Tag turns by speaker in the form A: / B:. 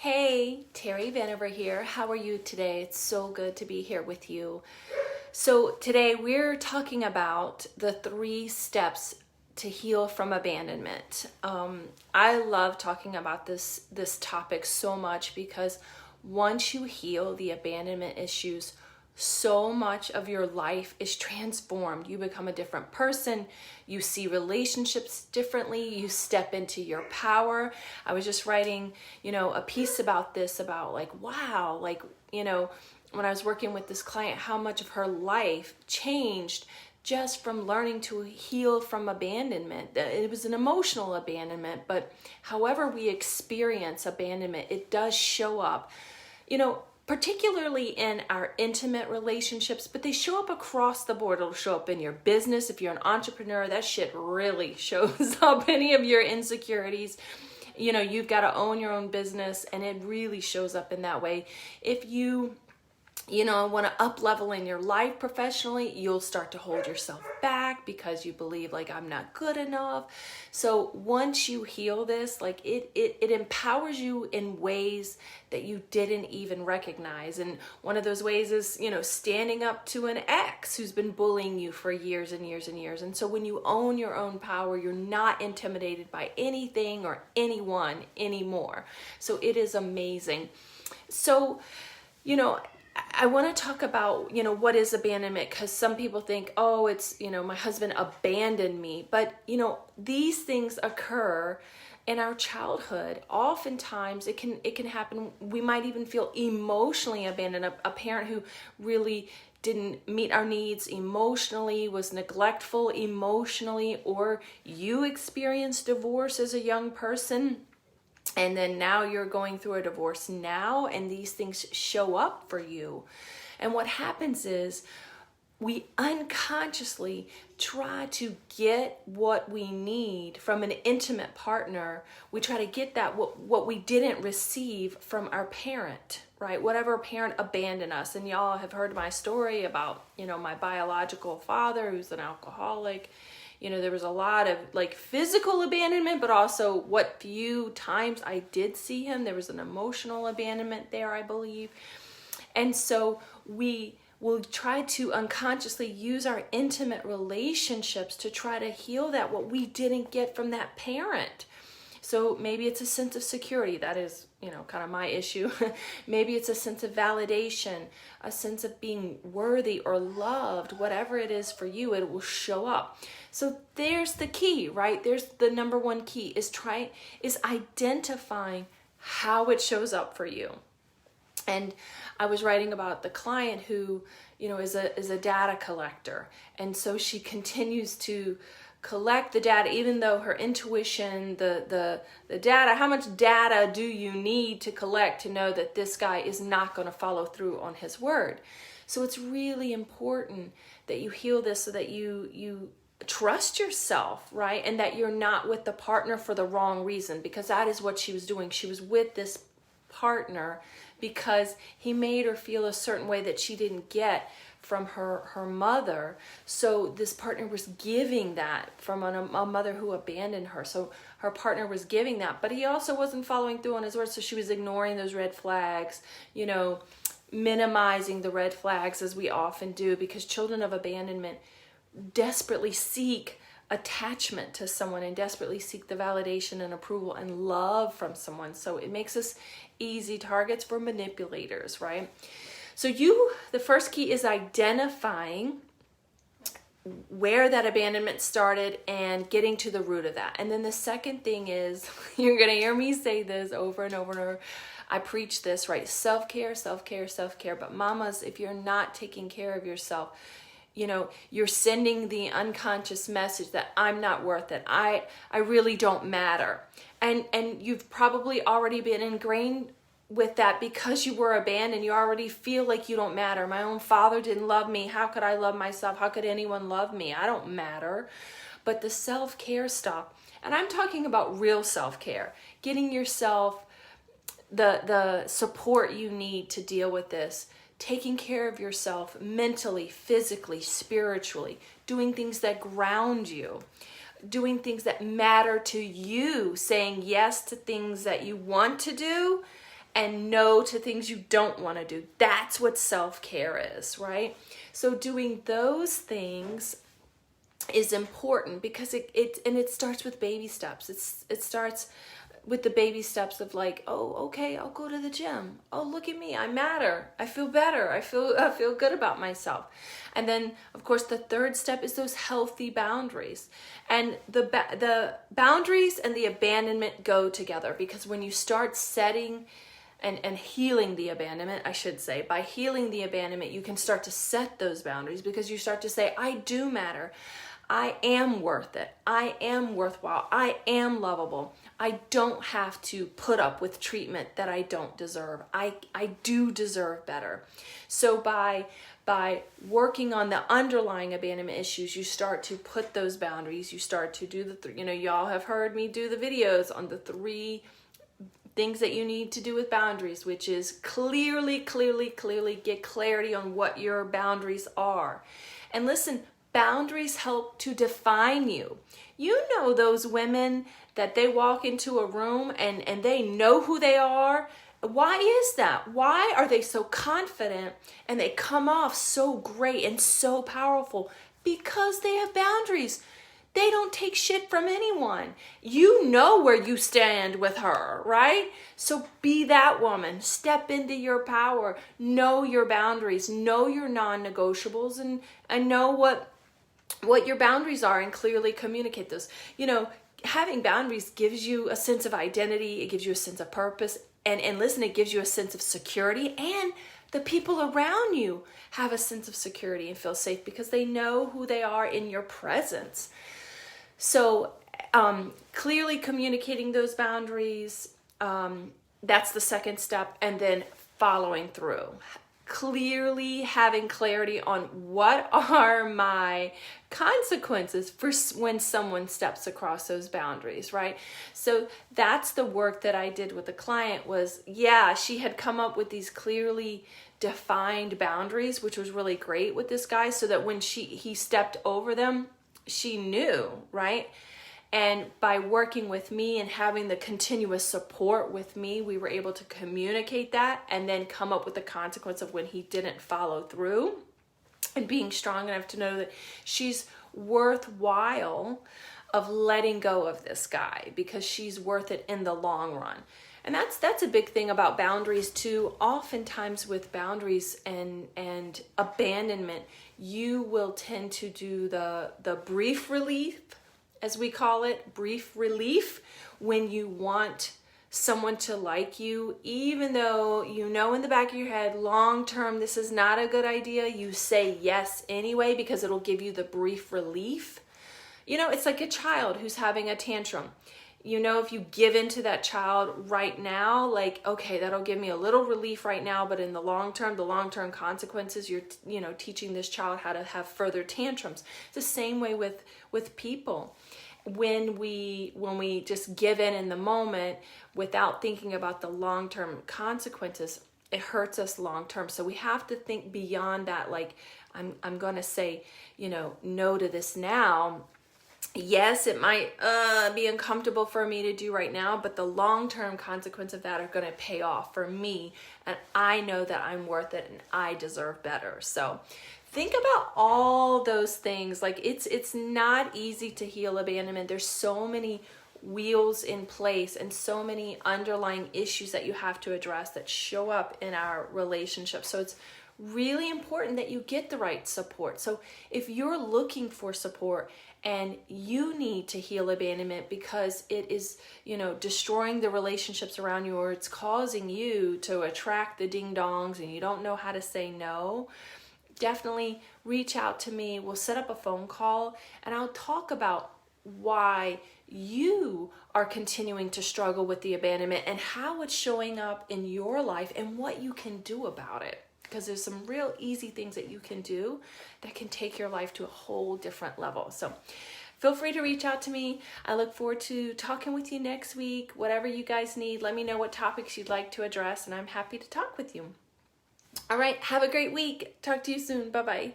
A: Hey, Terry Vanover here. How are you today? It's so good to be here with you. So today we're talking about the 3 steps to heal from abandonment. I love talking about this topic so much because once you heal the abandonment issues, so much of your life is transformed. You become a different person. You see relationships differently. You step into your power. I was just writing, a piece about this, about wow, when I was working with this client, how much of her life changed just from learning to heal from abandonment. It was an emotional abandonment, but however we experience abandonment, it does show up, particularly in our intimate relationships, but they show up across the board. It'll show up in your business. If you're an entrepreneur, that shit really shows up. Any of your insecurities, you've got to own your own business, and it really shows up in that way. If you want to up level in your life professionally, you'll start to hold yourself back because you believe I'm not good enough. So once you heal this, it empowers you in ways that you didn't even recognize. And one of those ways is, standing up to an ex who's been bullying you for years and years and years. And so when you own your own power, you're not intimidated by anything or anyone anymore. So it is amazing. So, I want to talk about, what is abandonment, because some people think, oh, it's, my husband abandoned me. But, these things occur in our childhood. Oftentimes it can happen. We might even feel emotionally abandoned. A parent who really didn't meet our needs emotionally, was neglectful emotionally, or you experienced divorce as a young person. And then now you're going through a divorce now, and these things show up for you. And what happens is we unconsciously try to get what we need from an intimate partner. We try to get that what we didn't receive from our parent, right? Whatever parent abandoned us. And y'all have heard my story about, my biological father who's an alcoholic. There was a lot of physical abandonment, but also what few times I did see him, there was an emotional abandonment there, I believe. And so we will try to unconsciously use our intimate relationships to try to heal that, what we didn't get from that parent. So maybe it's a sense of security. That is, kind of my issue. Maybe it's a sense of validation, a sense of being worthy or loved. Whatever it is for you, it will show up. So there's the key, right? There's the number one key is identifying how it shows up for you. And I was writing about the client who, is a data collector. And so she continues to collect the data, even though her intuition, the data, how much data do you need to collect to know that this guy is not going to follow through on his word? So it's really important that you heal this so that you trust yourself, right? And that you're not with the partner for the wrong reason, because that is what she was doing. She was with this partner because he made her feel a certain way that she didn't get from her mother. So this partner was giving that from a mother who abandoned her. So her partner was giving that, but he also wasn't following through on his words. So she was ignoring those red flags, minimizing the red flags, as we often do, because children of abandonment desperately seek attachment to someone and desperately seek the validation and approval and love from someone. So it makes us easy targets for manipulators, right? So the first key is identifying where that abandonment started and getting to the root of that. And then the second thing is, you're going to hear me say this over and over and over. I preach this, right? Self-care, self-care, self-care. But mamas, if you're not taking care of yourself, you're sending the unconscious message that I'm not worth it. I really don't matter. And you've probably already been ingrained with that because you were abandoned. You already feel like you don't matter. My own father didn't love me. How could I love myself? How could anyone love me? I don't matter. But the self-care stuff, and I'm talking about real self-care, getting yourself the support you need to deal with this, taking care of yourself mentally, physically, spiritually, doing things that ground you, doing things that matter to you, saying yes to things that you want to do, and no to things you don't want to do. That's what self-care is, right? So doing those things is important because it starts with baby steps. It starts with the baby steps of like, oh, okay, I'll go to the gym. Oh, look at me, I matter. I feel better. I feel good about myself. And then, of course, the third step is those healthy boundaries. And the boundaries and the abandonment go together, because when you start setting and healing the abandonment, I should say, by healing the abandonment, you can start to set those boundaries, because you start to say, I do matter. I am worth it. I am worthwhile. I am lovable. I don't have to put up with treatment that I don't deserve. I do deserve better. So by working on the underlying abandonment issues, you start to put those boundaries. You start to do y'all have heard me do the videos on the 3 things that you need to do with boundaries, which is clearly get clarity on what your boundaries are. And listen, boundaries help to define you. You know those women that they walk into a room and they know who they are. Why is that? Why are they so confident and they come off so great and so powerful? Because they have boundaries. They don't take shit from anyone. You know where you stand with her, right? So be that woman. Step into your power. Know your boundaries. Know your non-negotiables, and know what your boundaries are, and clearly communicate those. Having boundaries gives you a sense of identity. It gives you a sense of purpose. And listen, it gives you a sense of security, and the people around you have a sense of security and feel safe because they know who they are in your presence. So clearly communicating those boundaries, that's the second step. And then following through. Clearly having clarity on what are my consequences for when someone steps across those boundaries, right? So that's the work that I did with the client was, she had come up with these clearly defined boundaries, which was really great with this guy, so that when he stepped over them, she knew, right? And by working with me and having the continuous support with me, we were able to communicate that and then come up with the consequence of when he didn't follow through, and being strong enough to know that she's worthwhile of letting go of this guy, because she's worth it in the long run. And that's a big thing about boundaries too. Oftentimes with boundaries and abandonment, you will tend to do the brief relief, as we call it, brief relief, when you want someone to like you, even though you know in the back of your head, long term, this is not a good idea. You say yes anyway because it'll give you the brief relief. It's like a child who's having a tantrum. If you give into that child right now, like, okay, that'll give me a little relief right now, but in the long term consequences, you're, teaching this child how to have further tantrums. It's the same way with people. When we just give in the moment without thinking about the long-term consequences, it hurts us long-term. So we have to think beyond that. Like, I'm going to say, no to this now. Yes, it might be uncomfortable for me to do right now, but the long-term consequence of that are going to pay off for me, and I know that I'm worth it and I deserve better. So think about all those things. Like, it's not easy to heal abandonment. There's so many wheels in place and so many underlying issues that you have to address that show up in our relationship. So it's really important that you get the right support. So if you're looking for support and you need to heal abandonment because it is, destroying the relationships around you, or it's causing you to attract the ding-dongs and you don't know how to say no, definitely reach out to me. We'll set up a phone call and I'll talk about why you are continuing to struggle with the abandonment and how it's showing up in your life and what you can do about it. Because there's some real easy things that you can do that can take your life to a whole different level. So feel free to reach out to me. I look forward to talking with you next week. Whatever you guys need, let me know what topics you'd like to address, and I'm happy to talk with you. All right, have a great week. Talk to you soon. Bye-bye.